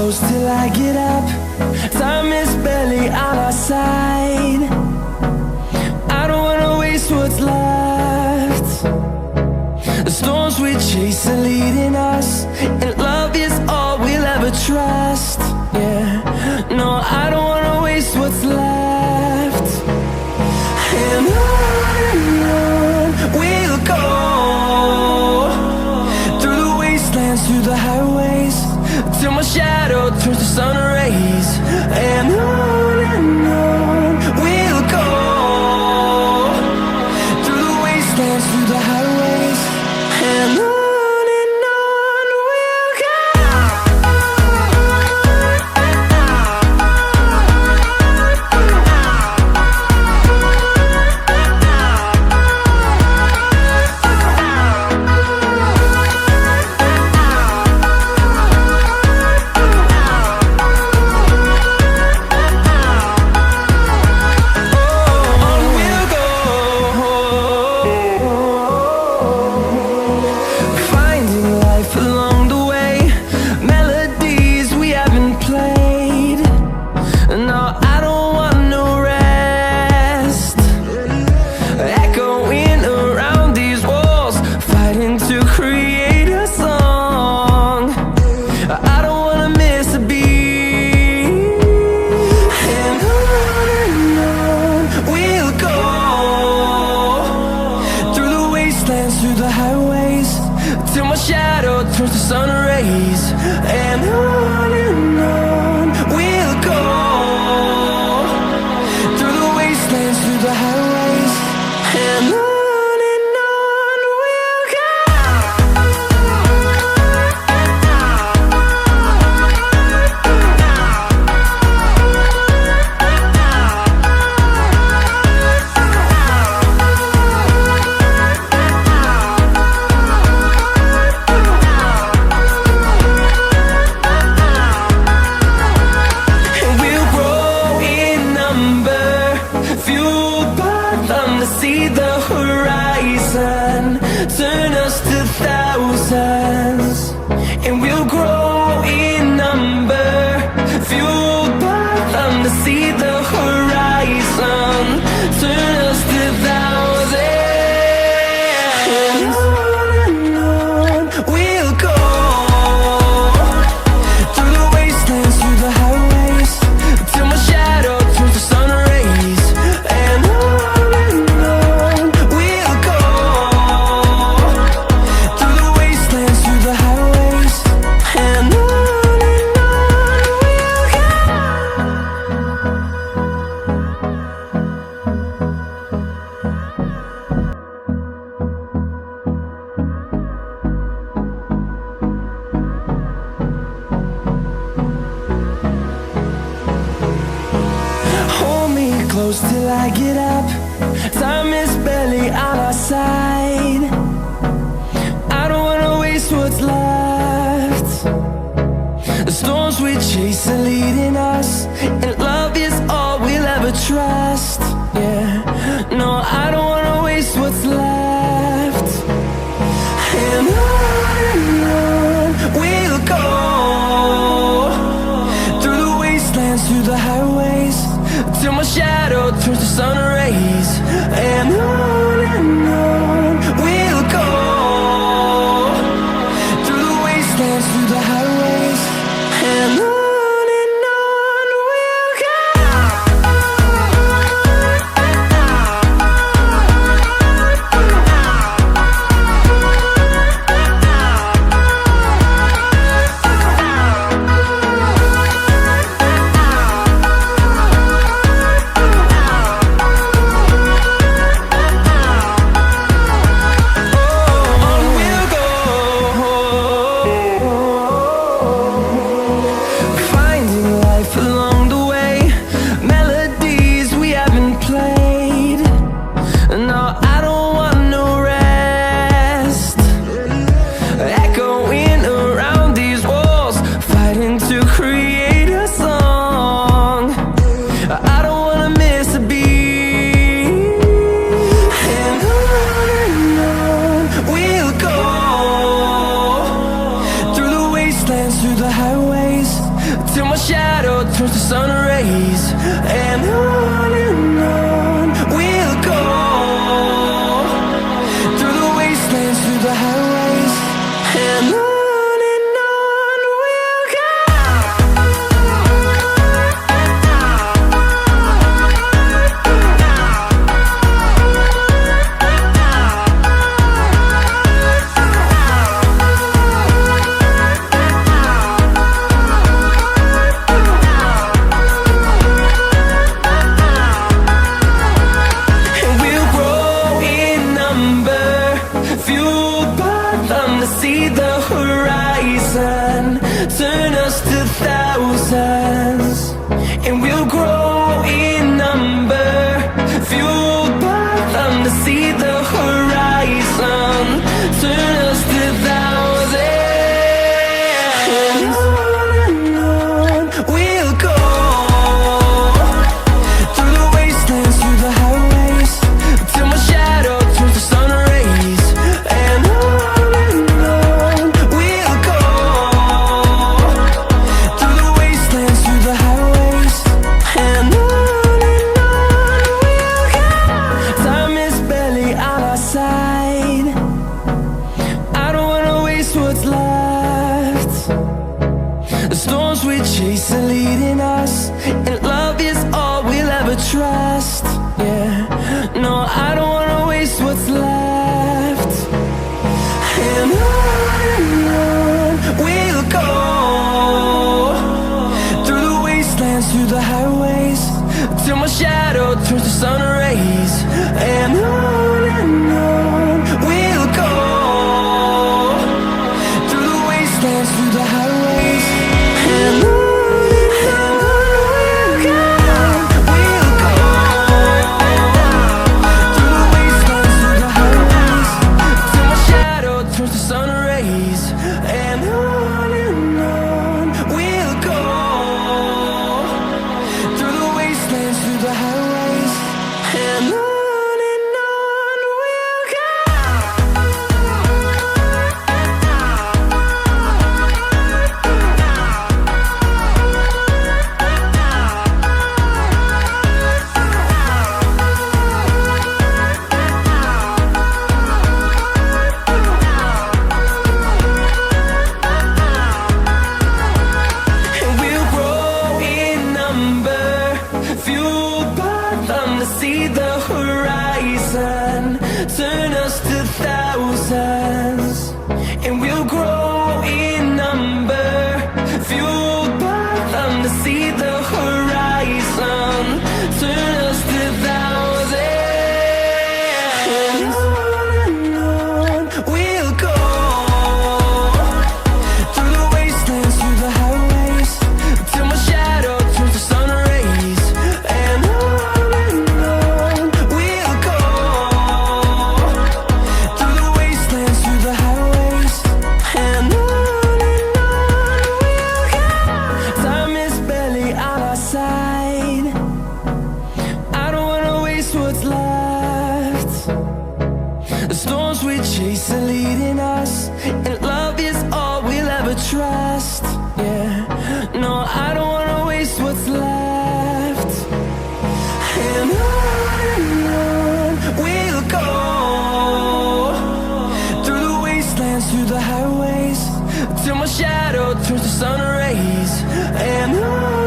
close till I get up. Time is barely on our side. I don't wanna waste what's left. The storms we chase are leading us, and love is all we'll ever trust. Yeah, no, I don't wanna waste what's left. And on we'll go, through the wastelands, through the highways, till my shadow turns to sun rays. And on we'll go, through the wastelands, through the highways, and on. Close till I get up. Time is barely on our side. I don't wanna waste what's left. The storms we chase are leading us, and love is all we'll ever trust. Yeah, no, I don't wanna waste what's left. And on we'll go, through the wastelands, through the highways, till my shadow turns to sun rays. And on we'll go, through the wastelands, through the highways, and on. rays. And on we'll go, through the wastelands, through the highways. And on we'll go. See the horizon, turn us to thousands, and we'll grow in number, fueled by them. To see the horizon, turn us to thousands, and on we'll go, through the wastelands, through the highways, till my shadow turns to sun rays. And we chase are leading us, and love is all we'll ever trust. Yeah, no, I don't wanna waste what's left. And on we'll go, through the wastelands, through the highways, till my shadow turns to sun rays. And on we'll go, through the wastelands, through the highways. And see the horizon, turn us to thousands, and we'll grow in number, fueled by them. To see the horizon, turn us to thousands, and on we'll go, through the wastelands, through the highways, till my shadow turns to sun rays. And we chase are leading us, and love is all we'll ever trust. Yeah, no, I don't wanna waste what's left. And on we'll go, through the wastelands, through the highways, till my shadow turns to sun rays. And on